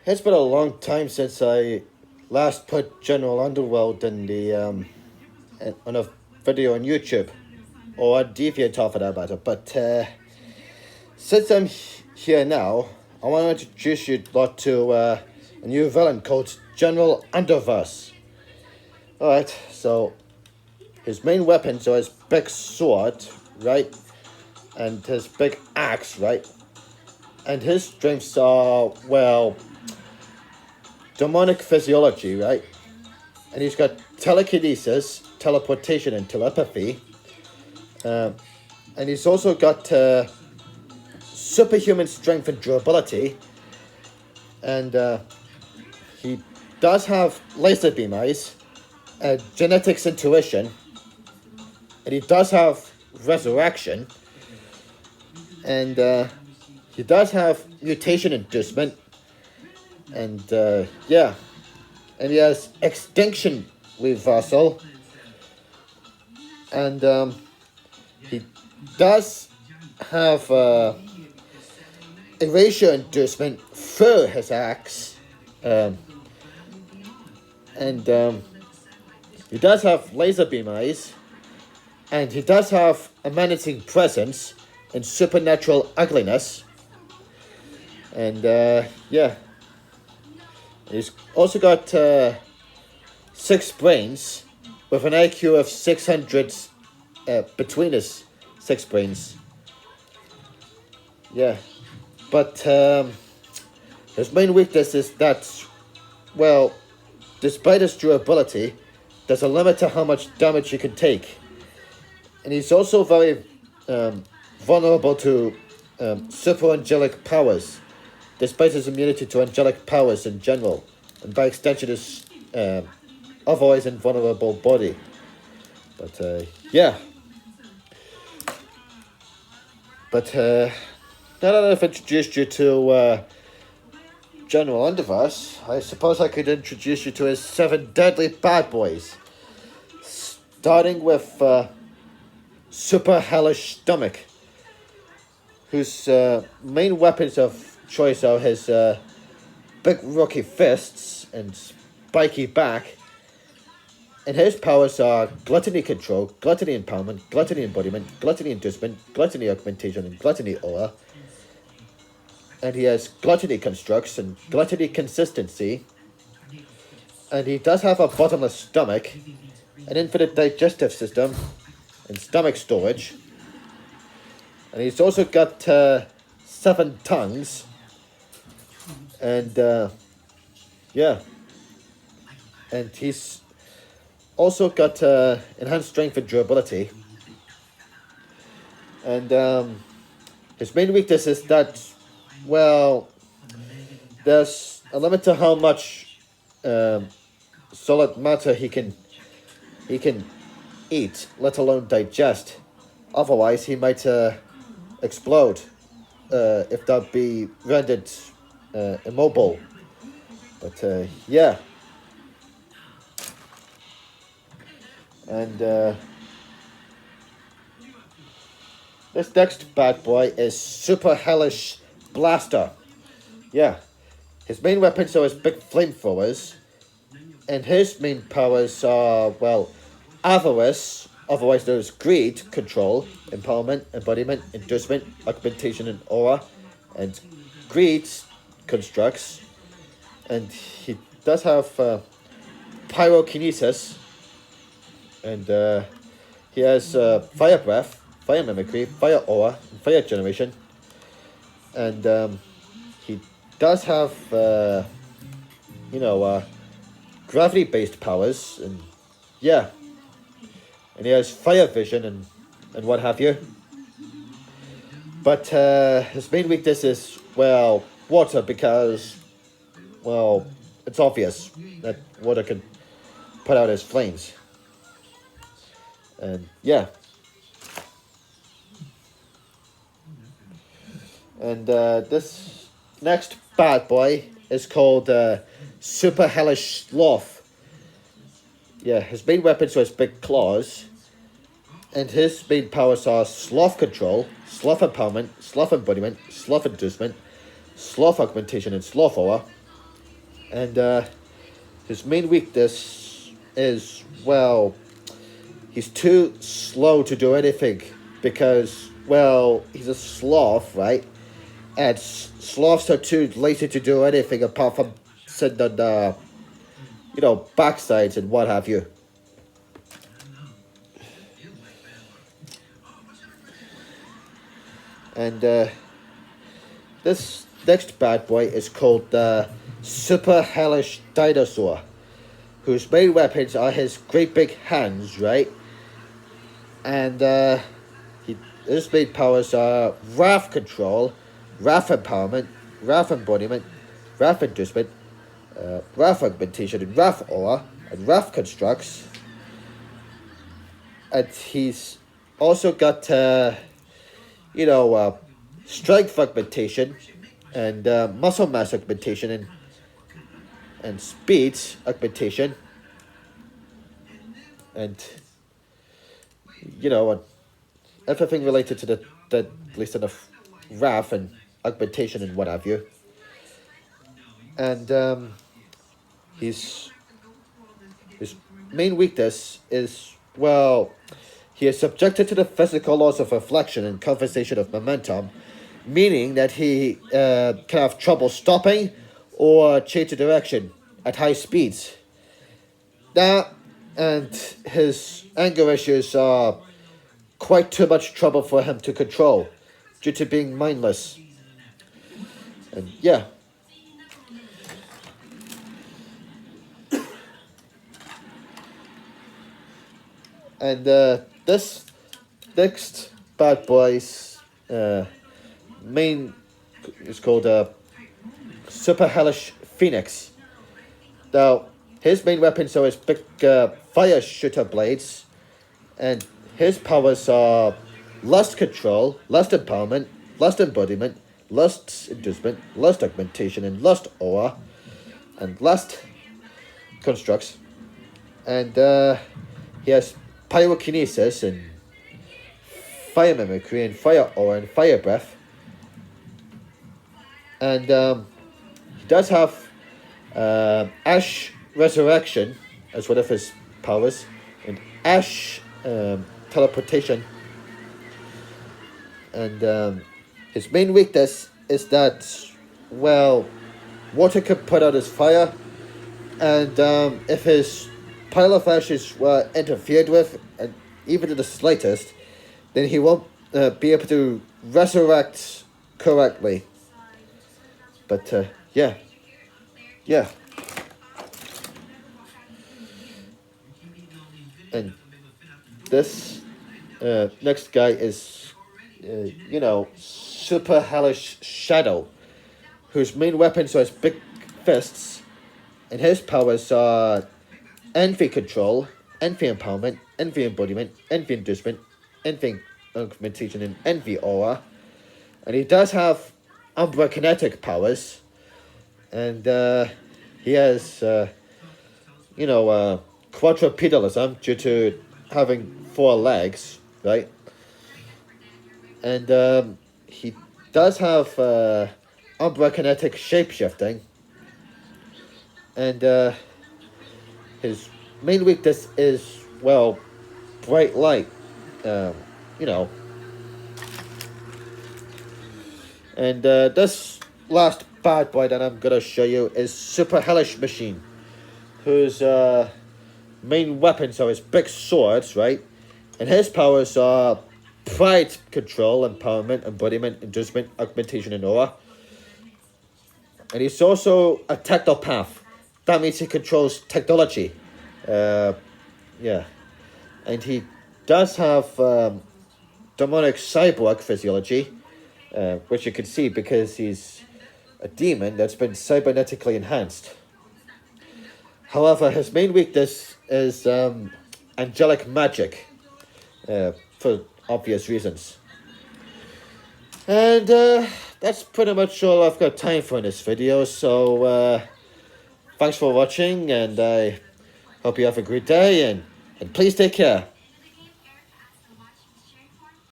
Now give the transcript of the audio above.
It's been a long time since I last put General Underworld in the on a video on YouTube or on DeviantArt for that matter. But since I'm here now, I want to introduce you lot to a new villain called General Underverse. All right, so his main weapons are his big sword, right, and his big axe, right, and his strengths are demonic physiology, right? And he's got telekinesis, teleportation, and telepathy. And he's also got superhuman strength and durability. And he does have laser beam eyes, genetics intuition, and he does have resurrection. And he does have mutation inducement. And and he has extinction reversal, and he does have erasure inducement through his axe, and he does have laser beam eyes, and he does have a menacing presence and supernatural ugliness, and He's also got 6 brains with an IQ of 600 between his 6 brains. Yeah. But his main weakness is that, despite his durability, there's a limit to how much damage he can take. And he's also very vulnerable to super angelic powers, despite his immunity to angelic powers in general, and by extension his otherwise invulnerable body. But now that I've introduced you to General Underverse, I suppose I could introduce you to his 7 deadly bad boys, starting with Super Hellish Stomach, whose main weapons of choice are his big rocky fists and spiky back, and his powers are gluttony control, gluttony empowerment, gluttony embodiment, gluttony inducement, gluttony augmentation, and gluttony aura. And he has gluttony constructs and gluttony consistency, and he does have a bottomless stomach, an infinite digestive system, and stomach storage, and he's also got 7 tongues. And and he's also got enhanced strength and durability. And his main weakness is that, there's a limit to how much solid matter he can eat, let alone digest. Otherwise, he might explode if that be rendered immobile. But and this next bad boy is Super Hellish Blaster. Yeah, his main weapons are his big flamethrowers, and his main powers are avarice, otherwise known as greed, control, empowerment, embodiment, inducement, augmentation, and aura, and greed constructs, and he does have pyrokinesis, and he has fire breath, fire mimicry, fire aura, and fire generation, and he does have gravity-based powers, and and he has fire vision and what have you. But his main weakness is water, because it's obvious that water can put out his flames. And and this next bad boy is called Super Hellish Sloth. Yeah, his main weapons are his big claws, and his main powers are sloth control, sloth empowerment, sloth embodiment, sloth inducement, sloth augmentation, and sloth aura. And his main weakness is, well, he's too slow to do anything because, well, he's a sloth, right? And sloths are too lazy to do anything apart from sitting on backsides and what have you. And this next bad boy is called the Super Hellish Dinosaur, whose main weapons are his great big hands, right? And his main powers are Wrath Control, Wrath Empowerment, Wrath Embodiment, Wrath Inducement, Wrath Augmentation, and Wrath Aura, and Wrath Constructs. And he's also got, Strength Augmentation, and Muscle Mass Augmentation, and Speed Augmentation, and everything related to the at least enough Wrath and Augmentation and what have you. And his main weakness is, well, he is subjected to the physical laws of reflection and conservation of momentum, meaning that he can have trouble stopping or change the direction at high speeds. That and his anger issues are quite too much trouble for him to control due to being mindless. And yeah. And this next bad boy's main is called Super Hellish Phoenix. Now, his main weapons are his big fire shooter blades, and his powers are Lust Control, Lust Empowerment, Lust Embodiment, Lust Inducement, Lust Augmentation, and Lust Aura, and Lust Constructs. And he has Pyrokinesis, and Fire Mimicry, and Fire Aura, and Fire Breath. And he does have Ash Resurrection as one of his powers, and Ash Teleportation. And his main weakness is that, well, water can put out his fire, and if his pile of ashes were interfered with, and even to the slightest, then he won't be able to resurrect correctly. But yeah. And this next guy is, Super Hellish Shadow, whose main weapons are his big fists, and his powers are Envy Control, Envy Empowerment, Envy Embodiment, Envy Inducement, Envy Augmentation, and Envy Aura. And he does have Umbra Kinetic powers, and he has, quadrupedalism due to having 4 legs, right? And he does have Umbra Kinetic Shapeshifting, and his main weakness is, well, bright light, And this last bad boy that I'm gonna show you is Super Hellish Machine, whose main weapons are his big swords, right? And his powers are Pride Control, Empowerment, Embodiment, Inducement, Augmentation, and Aura. And he's also a technopath. That means he controls technology. And he does have demonic cyborg physiology, which you can see because he's a demon that's been cybernetically enhanced. However, his main weakness is angelic magic, for obvious reasons. And that's pretty much all I've got time for in this video, so thanks for watching, and I hope you have a great day, and please take care.